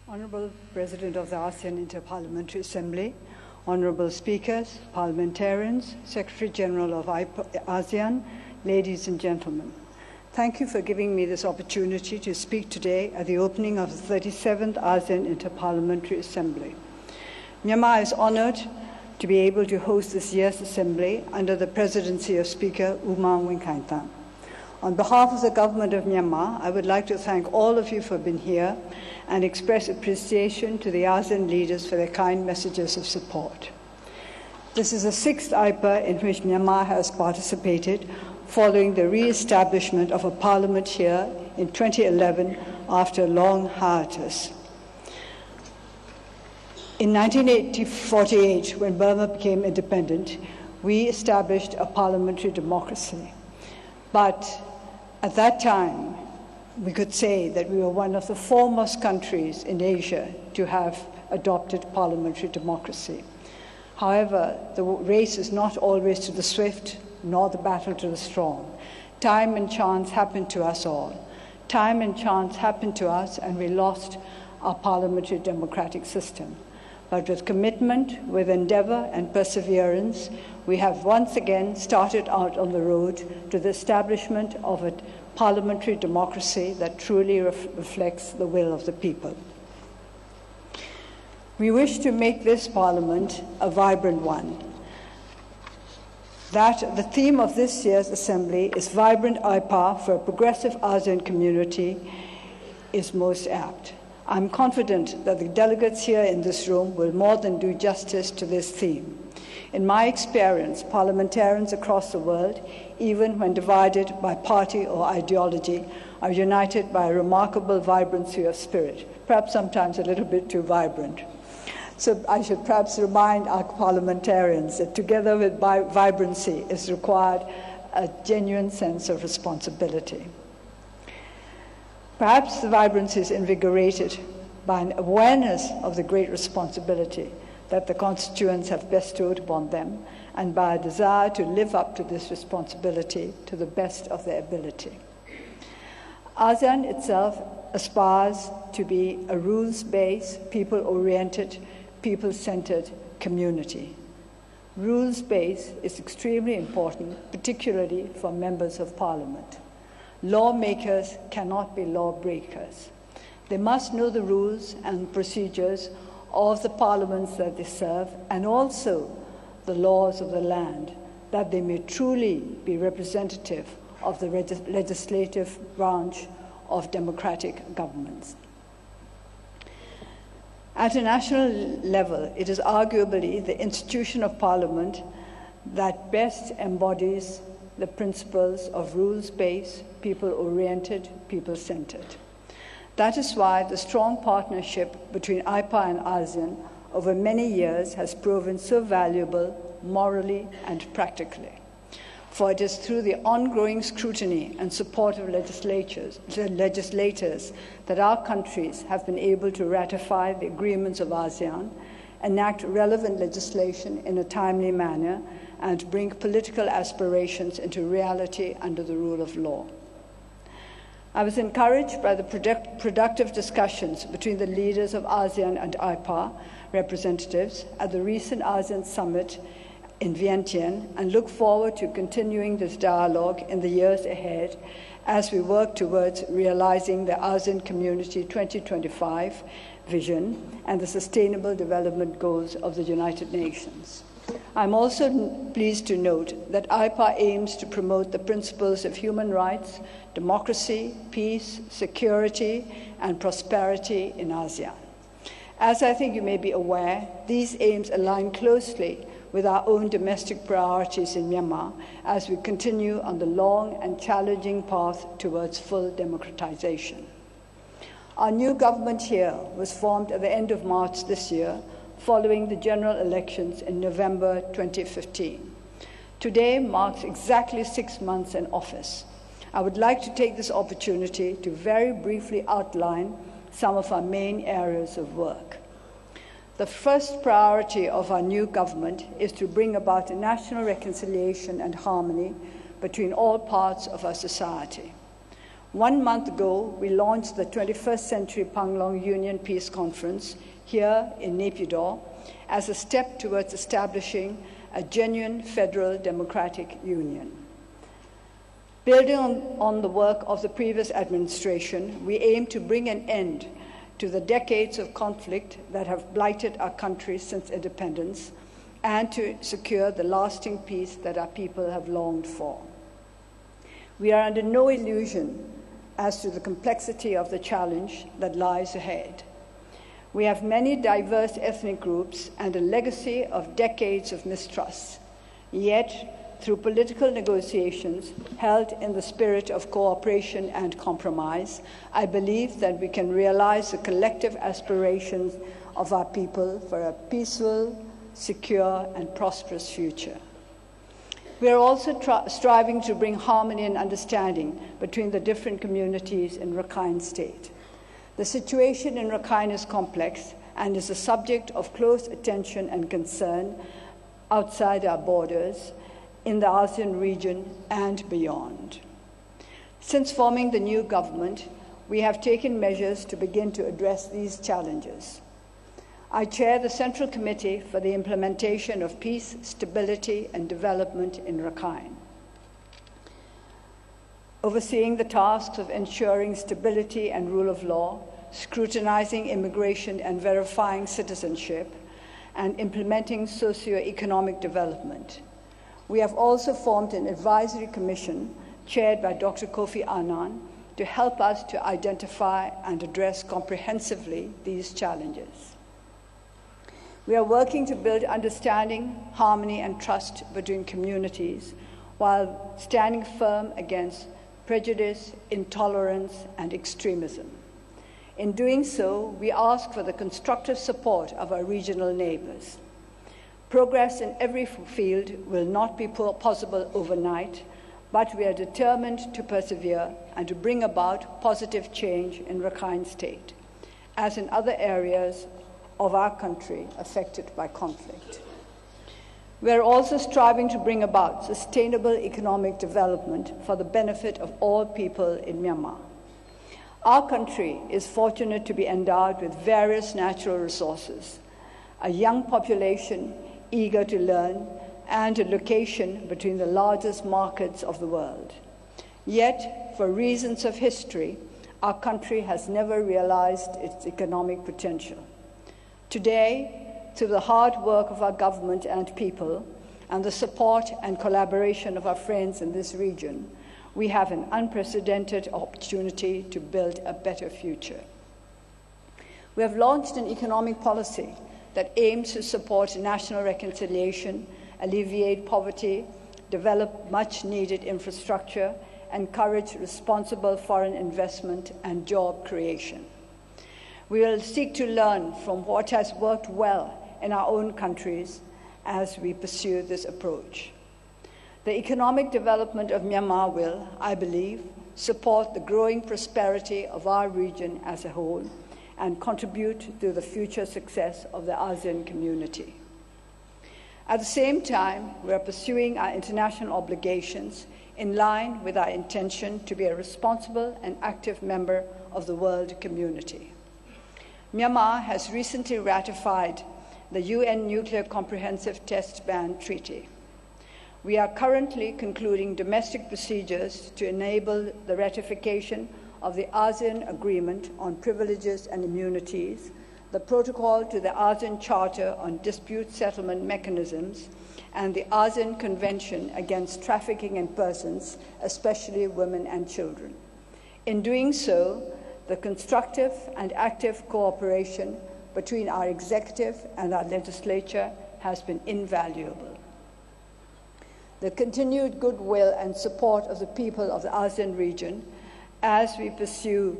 Honourable President of the ASEAN Inter-Parliamentary Assembly, Honourable Speakers, Parliamentarians, Secretary General of ASEAN, ladies and gentlemen. Thank you for giving me this opportunity to speak today at the opening of the 37th ASEAN Inter-Parliamentary Assembly. Myanmar is honoured to be able to host this year's assembly under the presidency of Speaker U Maung Win Kai Tan. On behalf of the government of Myanmar, I would like to thank all of you for being here and express appreciation to the ASEAN leaders for their kind messages of support. This is the sixth IPA in which Myanmar has participated following the re-establishment of a parliament here in 2011 after a long hiatus. In 1948, when Burma became independent, we established a parliamentary democracy. But at that time, we could say that we were one of the foremost countries in Asia to have adopted parliamentary democracy. However, the race is not always to the swift, nor the battle to the strong. Time and chance happened to us all. Time and chance happened to us, and we lost our parliamentary democratic system. But with commitment, with endeavour and perseverance, we have once again started out on the road to the establishment of a parliamentary democracy that truly reflects the will of the people. We wish to make this parliament a vibrant one. The theme of this year's assembly is Vibrant IPA for a Progressive ASEAN Community is most apt. I'm confident that the delegates here in this room will more than do justice to this theme. In my experience, parliamentarians across the world, even when divided by party or ideology, are united by a remarkable vibrancy of spirit, perhaps sometimes a little bit too vibrant. So I should perhaps remind our parliamentarians that together with vibrancy is required a genuine sense of responsibility. Perhaps the vibrancy is invigorated by an awareness of the great responsibility that the constituents have bestowed upon them, and by a desire to live up to this responsibility to the best of their ability. ASEAN itself aspires to be a rules-based, people-oriented, people-centered community. Rules-based is extremely important, particularly for members of parliament. Lawmakers cannot be lawbreakers. They must know the rules and procedures of the parliaments that they serve, and also the laws of the land, that they may truly be representative of the legislative branch of democratic governments. At a national level, it is arguably the institution of parliament that best embodies the principles of rules-based, people-oriented, people-centered. That is why the strong partnership between IPA and ASEAN over many years has proven so valuable morally and practically. For it is through the ongoing scrutiny and support of legislators that our countries have been able to ratify the agreements of ASEAN, enact relevant legislation in a timely manner, and bring political aspirations into reality under the rule of law. I was encouraged by the productive discussions between the leaders of ASEAN and IPA representatives at the recent ASEAN summit in Vientiane, and look forward to continuing this dialogue in the years ahead as we work towards realizing the ASEAN Community 2025 vision and the Sustainable Development Goals of the United Nations. I'm also pleased to note that IPA aims to promote the principles of human rights, democracy, peace, security, and prosperity in ASEAN. As I think you may be aware, these aims align closely with our own domestic priorities in Myanmar as we continue on the long and challenging path towards full democratization. Our new government here was formed at the end of March this year, following the general elections in November 2015. Today marks exactly 6 months in office. I would like to take this opportunity to very briefly outline some of our main areas of work. The first priority of our new government is to bring about national reconciliation and harmony between all parts of our society. 1 month ago, we launched the 21st Century Panglong Union Peace Conference here in Naypyidaw as a step towards establishing a genuine federal democratic union. Building on the work of the previous administration, we aim to bring an end to the decades of conflict that have blighted our country since independence and to secure the lasting peace that our people have longed for. We are under no illusion as to the complexity of the challenge that lies ahead. We have many diverse ethnic groups and a legacy of decades of mistrust. Yet, through political negotiations held in the spirit of cooperation and compromise, I believe that we can realize the collective aspirations of our people for a peaceful, secure, and prosperous future. We are also striving to bring harmony and understanding between the different communities in Rakhine State. The situation in Rakhine is complex and is a subject of close attention and concern outside our borders, in the ASEAN region and beyond. Since forming the new government, we have taken measures to begin to address these challenges. I chair the Central Committee for the Implementation of Peace, Stability and Development in Rakhine, overseeing the tasks of ensuring stability and rule of law, scrutinizing immigration and verifying citizenship, and implementing socio-economic development. We have also formed an advisory commission chaired by Dr. Kofi Annan to help us to identify and address comprehensively these challenges. We are working to build understanding, harmony, and trust between communities while standing firm against prejudice, intolerance, and extremism. In doing so, we ask for the constructive support of our regional neighbors. Progress in every field will not be possible overnight, but we are determined to persevere and to bring about positive change in Rakhine State, as in other areas of our country affected by conflict. We are also striving to bring about sustainable economic development for the benefit of all people in Myanmar. Our country is fortunate to be endowed with various natural resources, a young population eager to learn, and a location between the largest markets of the world. Yet, for reasons of history, our country has never realized its economic potential. Today, through the hard work of our government and people, and the support and collaboration of our friends in this region, we have an unprecedented opportunity to build a better future. We have launched an economic policy that aims to support national reconciliation, alleviate poverty, develop much-needed infrastructure, encourage responsible foreign investment and job creation. We will seek to learn from what has worked well in our own countries as we pursue this approach. The economic development of Myanmar will, I believe, support the growing prosperity of our region as a whole and contribute to the future success of the ASEAN community. At the same time, we are pursuing our international obligations in line with our intention to be a responsible and active member of the world community. Myanmar has recently ratified the UN Nuclear Comprehensive Test Ban Treaty. We are currently concluding domestic procedures to enable the ratification of the ASEAN Agreement on Privileges and Immunities, the Protocol to the ASEAN Charter on Dispute Settlement Mechanisms, and the ASEAN Convention Against Trafficking in Persons, especially women and children. In doing so, the constructive and active cooperation between our executive and our legislature has been invaluable. The continued goodwill and support of the people of the ASEAN region as we pursue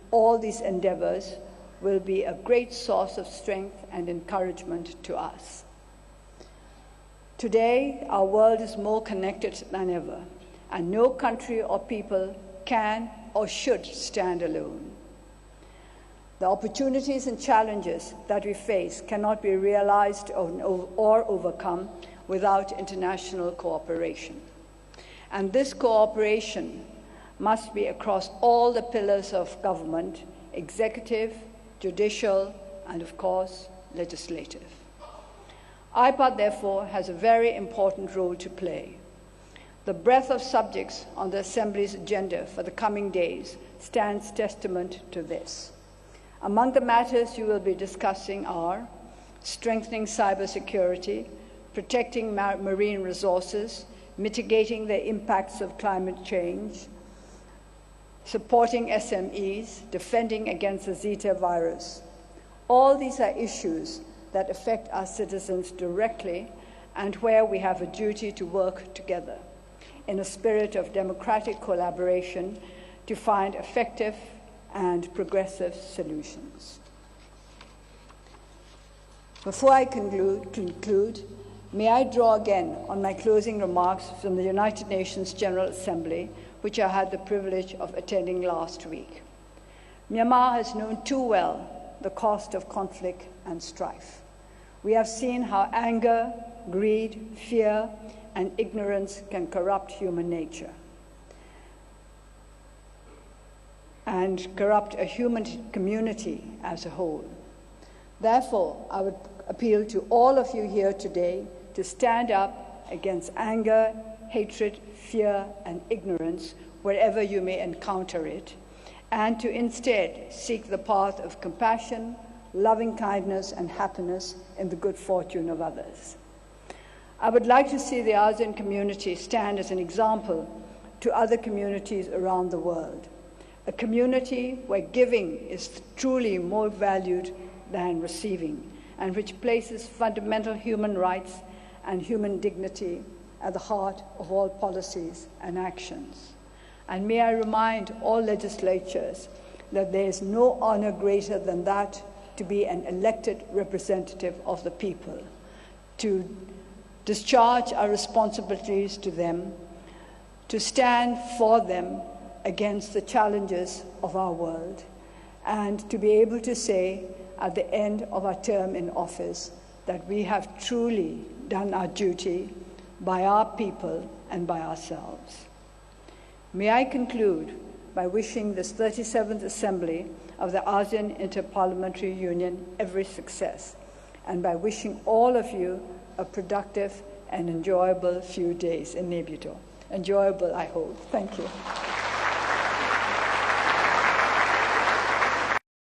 all these endeavors will be a great source of strength and encouragement to us. Today, our world is more connected than ever, and no country or people can or should stand alone. The opportunities and challenges that we face cannot be realized or overcome without international cooperation. And this cooperation must be across all the pillars of government, executive, judicial, and of course, legislative. IPAD, therefore, has a very important role to play. The breadth of subjects on the Assembly's agenda for the coming days stands testament to this. Among the matters you will be discussing are strengthening cybersecurity, protecting marine resources, mitigating the impacts of climate change, supporting SMEs, defending against the Zika virus. All these are issues that affect our citizens directly and where we have a duty to work together in a spirit of democratic collaboration to find effective and progressive solutions. Before I conclude, may I draw again on my closing remarks from the United Nations General Assembly, which I had the privilege of attending last week. Myanmar has known too well the cost of conflict and strife. We have seen how anger, greed, fear, and ignorance can corrupt human nature and corrupt a human community as a whole. Therefore, I would appeal to all of you here today to stand up against anger, hatred, fear, and ignorance wherever you may encounter it, and to instead seek the path of compassion, loving kindness, and happiness in the good fortune of others. I would like to see the ASEAN community stand as an example to other communities around the world, a community where giving is truly more valued than receiving, and which places fundamental human rights and human dignity at the heart of all policies and actions. And may I remind all legislatures that there is no honor greater than that to be an elected representative of the people, to discharge our responsibilities to them, to stand for them against the challenges of our world, and to be able to say at the end of our term in office that we have truly done our duty by our people and by ourselves. May I conclude by wishing this 37th Assembly of the ASEAN Interparliamentary Union every success, and by wishing all of you a productive and enjoyable few days in Naypyidaw. Enjoyable, I hope. Thank you.